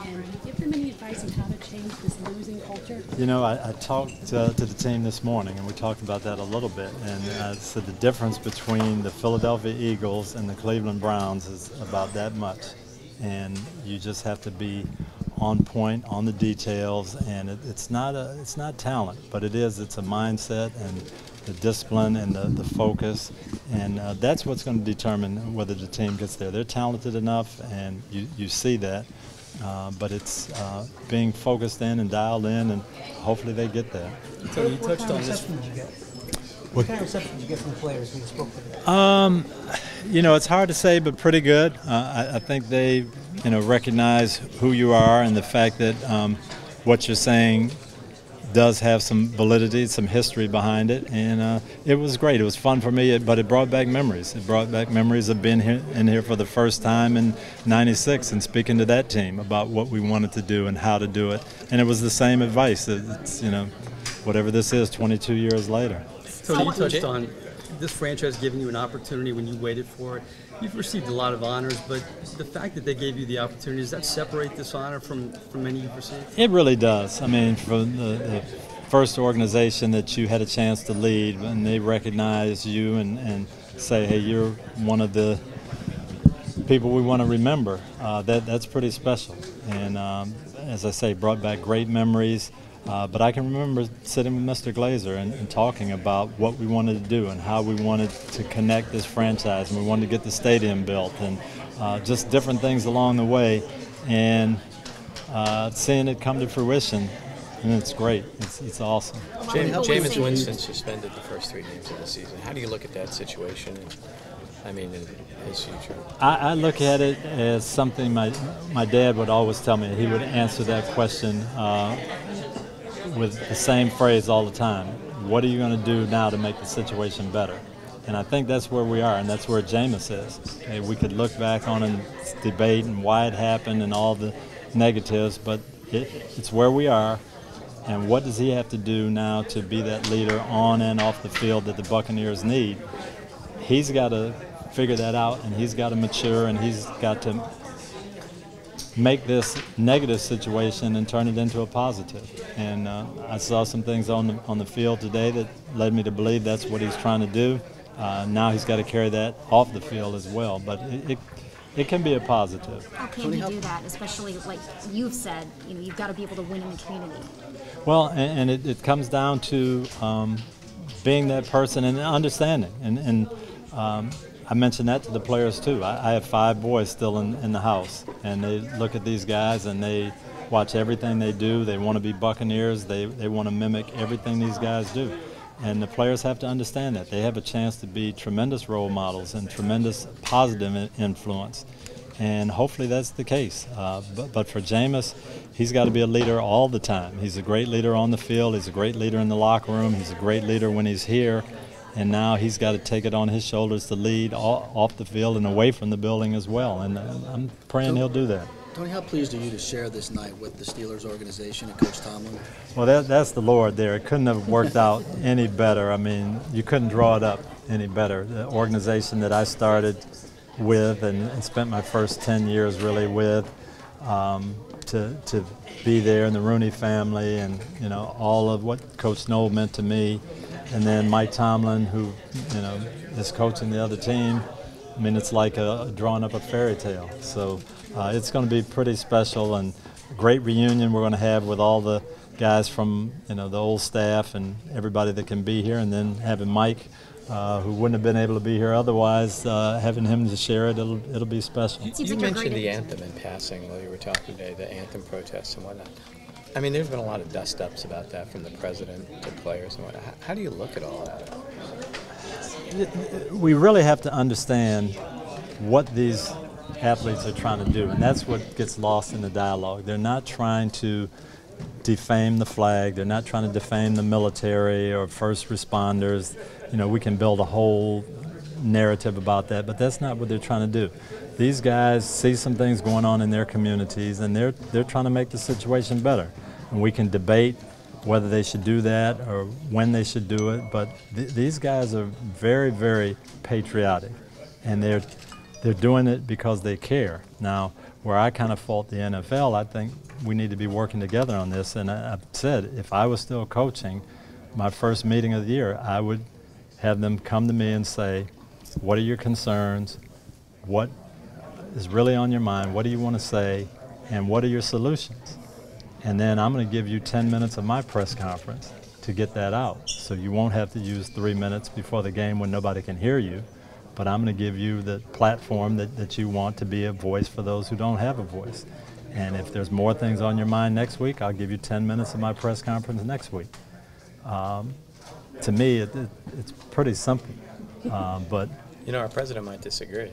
and do you give them any advice on how to change this losing culture? You know, I talked to the team this morning, and we talked about that a little bit, and said the difference between the Philadelphia Eagles and the Cleveland Browns is about that much, and you just have to be on point on the details, and it's not talent, but it's a mindset and the discipline and the focus, and that's what's going to determine whether the team gets there. They're talented enough, and you see that, but it's being focused in and dialed in, and hopefully they get there. So you touched on this. What kind of reception did you get from the players when you spoke with them? You know, it's hard to say, but pretty good. I think they, recognize who you are and the fact that what you're saying does have some validity, some history behind it, and it was great. It was fun for me, but it brought back memories. It brought back memories of being in here for the first time in '96 and speaking to that team about what we wanted to do and how to do it. And it was the same advice. It's, whatever this is, 22 years later. So you touched on this franchise giving you an opportunity when you waited for it. You've received a lot of honors, but the fact that they gave you the opportunity, does that separate this honor from many you've received? It really does. I mean, from the first organization that you had a chance to lead, and they recognize you and say, hey, you're one of the people we want to remember, that's pretty special. And as I say, brought back great memories. But I can remember sitting with Mr. Glazer and talking about what we wanted to do and how we wanted to connect this franchise, and we wanted to get the stadium built, and just different things along the way, and seeing it come to fruition, and it's great. It's awesome. Jameis Winston suspended the first 3 games of the season. How do you look at that situation? In his future? I look at it as something my dad would always tell me. He would answer that question with the same phrase all the time. What are you going to do now to make the situation better? And I think that's where we are, and that's where Jameis is. Okay, we could look back on and debate and why it happened and all the negatives, but it's where we are, and what does he have to do now to be that leader on and off the field that the Buccaneers need? He's got to figure that out, and he's got to mature, and he's got to make this negative situation and turn it into a positive. And I saw some things on the field today that led me to believe that's what he's trying to do. Now he's got to carry that off the field as well. But it can be a positive. How can he do that, especially like you've said, you've got to be able to win in the community? Well, and it comes down to being that person and understanding. And I mentioned that to the players too. I have 5 boys still in the house, and they look at these guys and they watch everything they do. They want to be Buccaneers. They want to mimic everything these guys do. And the players have to understand that. They have a chance to be tremendous role models and tremendous positive influence. And hopefully that's the case. But for Jameis, he's got to be a leader all the time. He's a great leader on the field. He's a great leader in the locker room. He's a great leader when he's here. And now he's got to take it on his shoulders to lead off the field and away from the building as well. And I'm praying he'll do that. Tony, how pleased are you to share this night with the Steelers organization and Coach Tomlin? Well, that's the Lord there. It couldn't have worked out any better. I mean, you couldn't draw it up any better. The organization that I started with and spent my first 10 years really with, to be there in the Rooney family and, all of what Coach Noel meant to me. And then Mike Tomlin, who, is coaching the other team. I mean, it's like drawing up a fairy tale. So it's going to be pretty special, and a great reunion we're going to have with all the guys from, the old staff and everybody that can be here, and then having Mike, who wouldn't have been able to be here otherwise, having him to share it, it'll be special. You mentioned the anthem in passing while you were talking today, the anthem protests and whatnot. I mean, there's been a lot of dust-ups about that from the president to players and whatnot. How do you look at all that? We really have to understand what these athletes are trying to do, and that's what gets lost in the dialogue. They're not trying to defame the flag. They're not trying to defame the military or first responders. We can build a whole narrative about that, but that's not what they're trying to do. These guys see some things going on in their communities, and they're trying to make the situation better. And we can debate whether they should do that or when they should do it, but these guys are very, very patriotic, and they're doing it because they care. Now, where I kind of fault the NFL. I think we need to be working together on this. And I've said, if I was still coaching, my first meeting of the year, I would have them come to me and say, what are your concerns? What is really on your mind? What do you want to say? And what are your solutions? And then I'm going to give you 10 minutes of my press conference to get that out. So you won't have to use 3 minutes before the game when nobody can hear you. But I'm going to give you the platform that you want to be a voice for those who don't have a voice. And if there's more things on your mind next week, I'll give you 10 minutes of my press conference next week. To me, it's pretty simple. But You know, our president might disagree.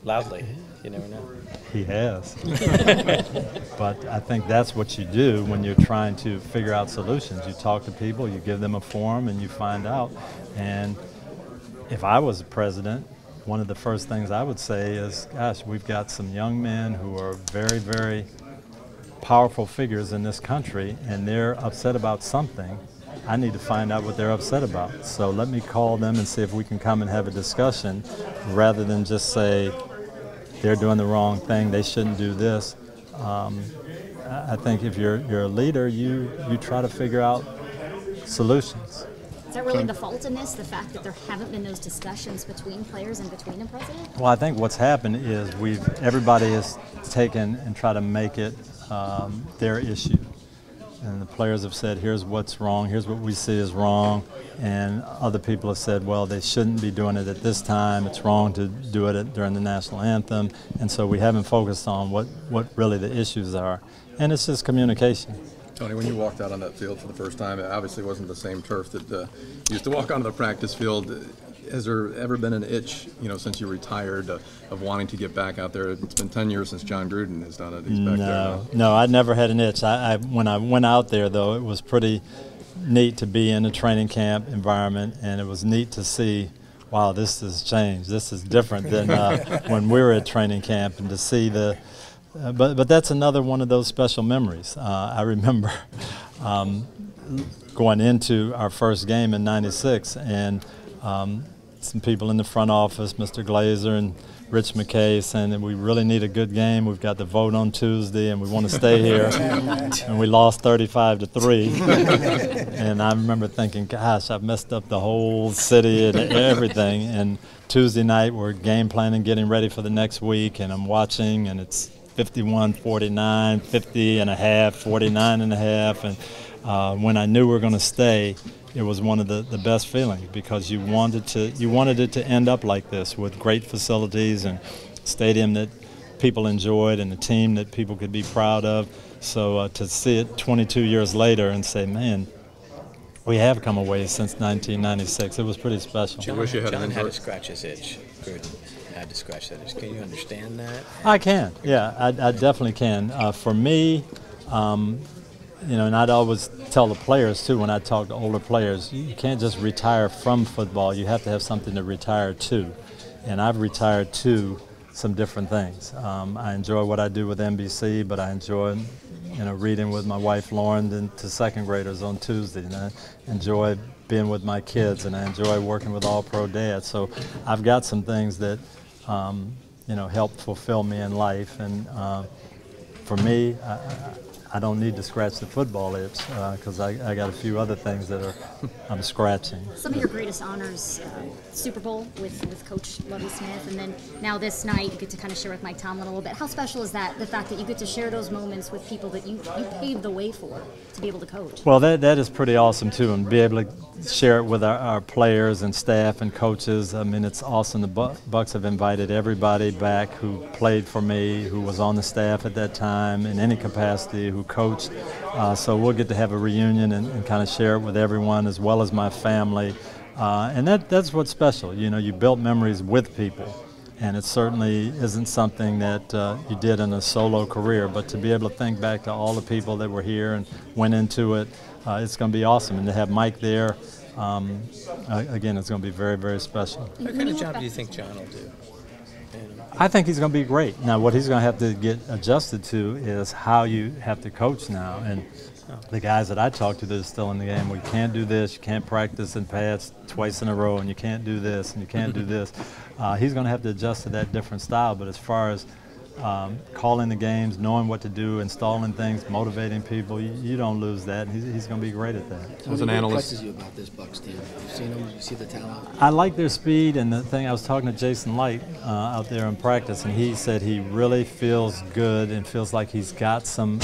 Loudly. You never know. he has. But I think that's what you do when you're trying to figure out solutions. You talk to people, you give them a forum, and you find out. And if I was the president, one of the first things I would say is, gosh, we've got some young men who are very, very powerful figures in this country, and they're upset about something. I need to find out what they're upset about. So let me call them and see if we can come and have a discussion rather than just say they're doing the wrong thing, they shouldn't do this. I think if you're a leader, you try to figure out solutions. Is that really the fault in this, the fact that there haven't been those discussions between players and between the president? Well, I think what's happened is everybody has taken and tried to make it their issue. And the players have said, here's what's wrong, here's what we see is wrong. And other people have said, well, they shouldn't be doing it at this time. It's wrong to do it during the national anthem. And so we haven't focused on what really the issues are. And it's just communication. Tony, when you walked out on that field for the first time, it obviously wasn't the same turf that you used to walk onto the practice field. Has there ever been an itch, since you retired, of wanting to get back out there? It's been 10 years since John Gruden has done it. He's back there now. No, I never had an itch. When I went out there, though, it was pretty neat to be in a training camp environment, and it was neat to see, wow, this has changed. This is different than when we were at training camp, and to see the but that's another one of those special memories. I remember going into our first game in '96, and some people in the front office, Mr. Glazer and Rich McKay, saying that we really need a good game. We've got the vote on Tuesday, and we want to stay here. And we lost 35-3. And I remember thinking, gosh, I've messed up the whole city and everything. And Tuesday night, we're game planning, getting ready for the next week, and I'm watching, and it's 51-49, 50 and a half, 49 and a half. And when I knew we were going to stay, it was one of the best feelings, because you wanted it to end up like this, with great facilities and stadium that people enjoyed and a team that people could be proud of. So to see it 22 years later and say, man, we have come away since 1996. It was pretty special. John had to scratch his itch. Gruden had to scratch that itch. Can you understand that? I can. Yeah, I definitely can. For me, and I'd always tell the players, too, when I talk to older players, you can't just retire from football. You have to have something to retire to. And I've retired to some different things. I enjoy what I do with NBC, but I enjoy, reading with my wife, Lauren, to second graders on Tuesday. And I enjoy being with my kids, and I enjoy working with all-pro dads. So I've got some things that, help fulfill me in life. And for me, I don't need to scratch the football itch, because I got a few other things that I'm scratching. Some of your greatest honors, Super Bowl with Coach Lovie Smith, and then now this night you get to kind of share with Mike Tomlin a little bit. How special is that, the fact that you get to share those moments with people that you paved the way for to be able to coach? Well, that is pretty awesome, too, and be able to share it with our players and staff and coaches. I mean, it's awesome. The Bucs have invited everybody back who played for me, who was on the staff at that time in any capacity, who coached. So we'll get to have a reunion and kind of share it with everyone, as well as my family. And that's what's special. You built memories with people. And it certainly isn't something that you did in a solo career, but to be able to think back to all the people that were here and went into it, it's going to be awesome. And to have Mike there, again, it's going to be very, very special. What kind of job do you think John will do? I think he's going to be great. Now, what he's going to have to get adjusted to is how you have to coach now. And the guys that I talk to that are still in the game, well, you can't do this, you can't practice and pass twice in a row, and you can't do this, and you can't do this. He's going to have to adjust to that different style. But as far as calling the games, knowing what to do, installing things, motivating people. You don't lose that. He's going to be great at that. As an analyst, What impresses you about this Bucs team? You've seen them, you see the talent. I like their speed, and the thing I was talking to Jason Light out there in practice, and he said he really feels good and feels like he's got some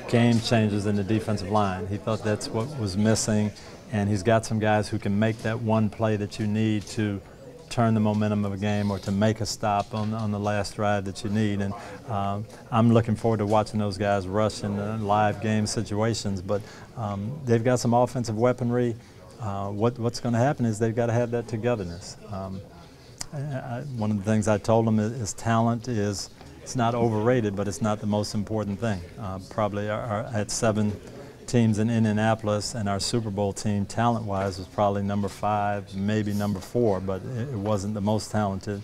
game changers in the defensive line. He thought that's what was missing, and he's got some guys who can make that one play that you need to turn the momentum of a game or to make a stop on the last drive that you need. And I'm looking forward to watching those guys rush in the live game situations. But they've got some offensive weaponry. What's going to happen is they've got to have that togetherness. One of the things I told them is talent is it's not overrated, but it's not the most important thing. Probably I had 7 teams in Indianapolis, and our Super Bowl team, talent-wise, was probably number 5, maybe number 4, but it wasn't the most talented,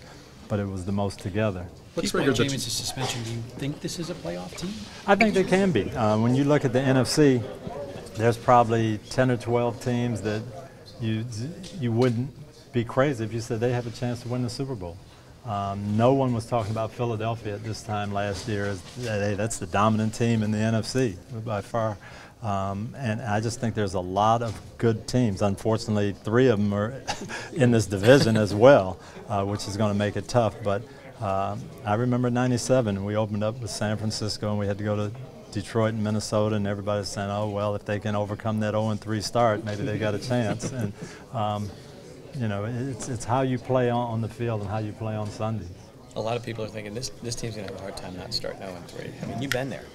but it was the most together. Despite Jameis' suspension, do you think this is a playoff team? I think they can be. When you look at the NFC, there's probably 10 or 12 teams that you wouldn't be crazy if you said they have a chance to win the Super Bowl. No one was talking about Philadelphia at this time last year as, hey, that's the dominant team in the NFC by far. And I just think there's a lot of good teams. Unfortunately, 3 of them are in this division as well, which is going to make it tough. But I remember '97, we opened up with San Francisco, and we had to go to Detroit and Minnesota, and everybody's saying, oh, well, if they can overcome that 0-3 start, maybe they got a chance. And, you know, it's how you play on the field and how you play on Sunday. A lot of people are thinking this team's going to have a hard time not starting 0-3. I mean, you've been there.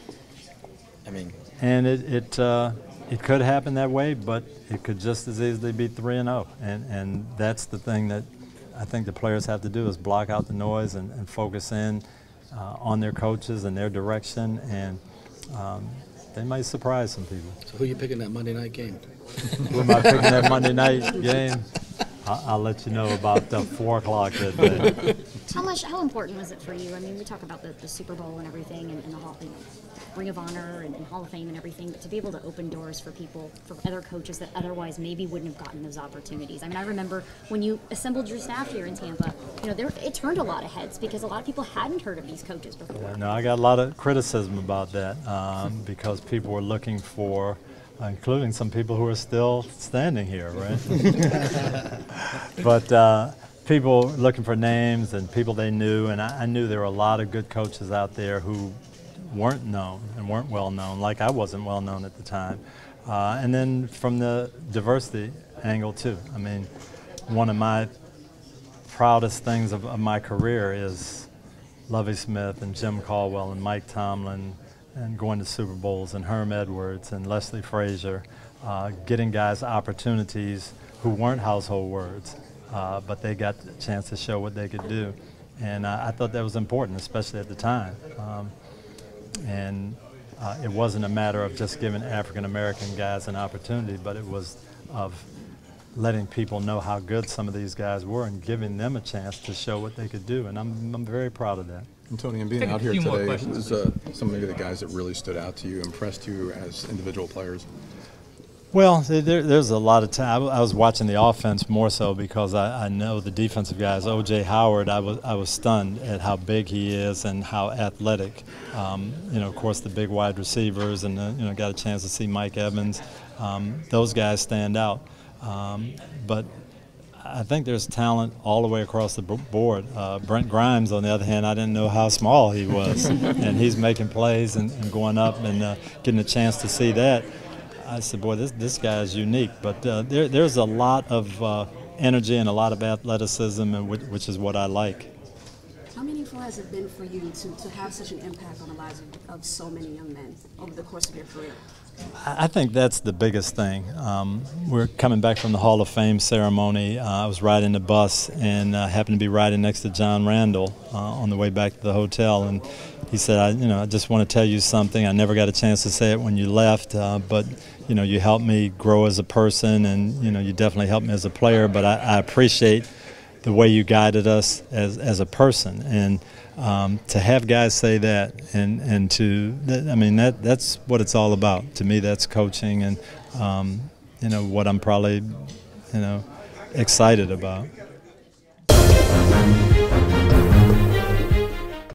I mean, and it could happen that way, but it could just as easily be 3-0, and that's the thing that I think the players have to do is block out the noise and focus in on their coaches and their direction, and they might surprise some people. So who are you picking that Monday night game? Who am I picking that Monday night game? I'll let you know about 4 o'clock that day. How important was it for you? I mean, we talk about the Super Bowl and everything, and the Ring of Honor and Hall of Fame and everything, but to be able to open doors for people, for other coaches that otherwise maybe wouldn't have gotten those opportunities. I mean, I remember when you assembled your staff here in Tampa, you know, it turned a lot of heads because a lot of people hadn't heard of these coaches before. Yeah, no, I got a lot of criticism about that because people were looking for, including some people who are still standing here, right? But people looking for names and people they knew, and I knew there were a lot of good coaches out there who weren't known and weren't well known, like I wasn't well known at the time. And then from the diversity angle too. I mean, one of my proudest things of my career is Lovie Smith and Jim Caldwell and Mike Tomlin and going to Super Bowls and Herm Edwards and Leslie Frazier, getting guys opportunities who weren't household words, but they got the chance to show what they could do. And I thought that was important, especially at the time. And it wasn't a matter of just giving African-American guys an opportunity, but it was of letting people know how good some of these guys were and giving them a chance to show what they could do. And I'm very proud of that. And Tony, and being out here today, is some of the guys that really stood out to you, impressed you as individual players? Well, there's a lot of time. I was watching the offense more so because I know the defensive guys. O.J. Howard, I was stunned at how big he is and how athletic. You know, of course, the big wide receivers, and you know, got a chance to see Mike Evans. Those guys stand out. But I think there's talent all the way across the board. Brent Grimes, on the other hand, I didn't know how small he was, and he's making plays and going up and getting a chance to see that. I said, boy, this guy is unique. But there's a lot of energy and a lot of athleticism, which is what I like. How meaningful has it been for you to have such an impact on the lives of so many young men over the course of your career? I think that's the biggest thing. We're coming back from the Hall of Fame ceremony. I was riding the bus and happened to be riding next to John Randall on the way back to the hotel, and he said, I just want to tell you something. I never got a chance to say it when you left, but you helped me grow as a person, and you definitely helped me as a player. But I appreciate the way you guided us as a person, and to have guys say that, and that's what it's all about. To me, that's coaching, and what I'm probably excited about.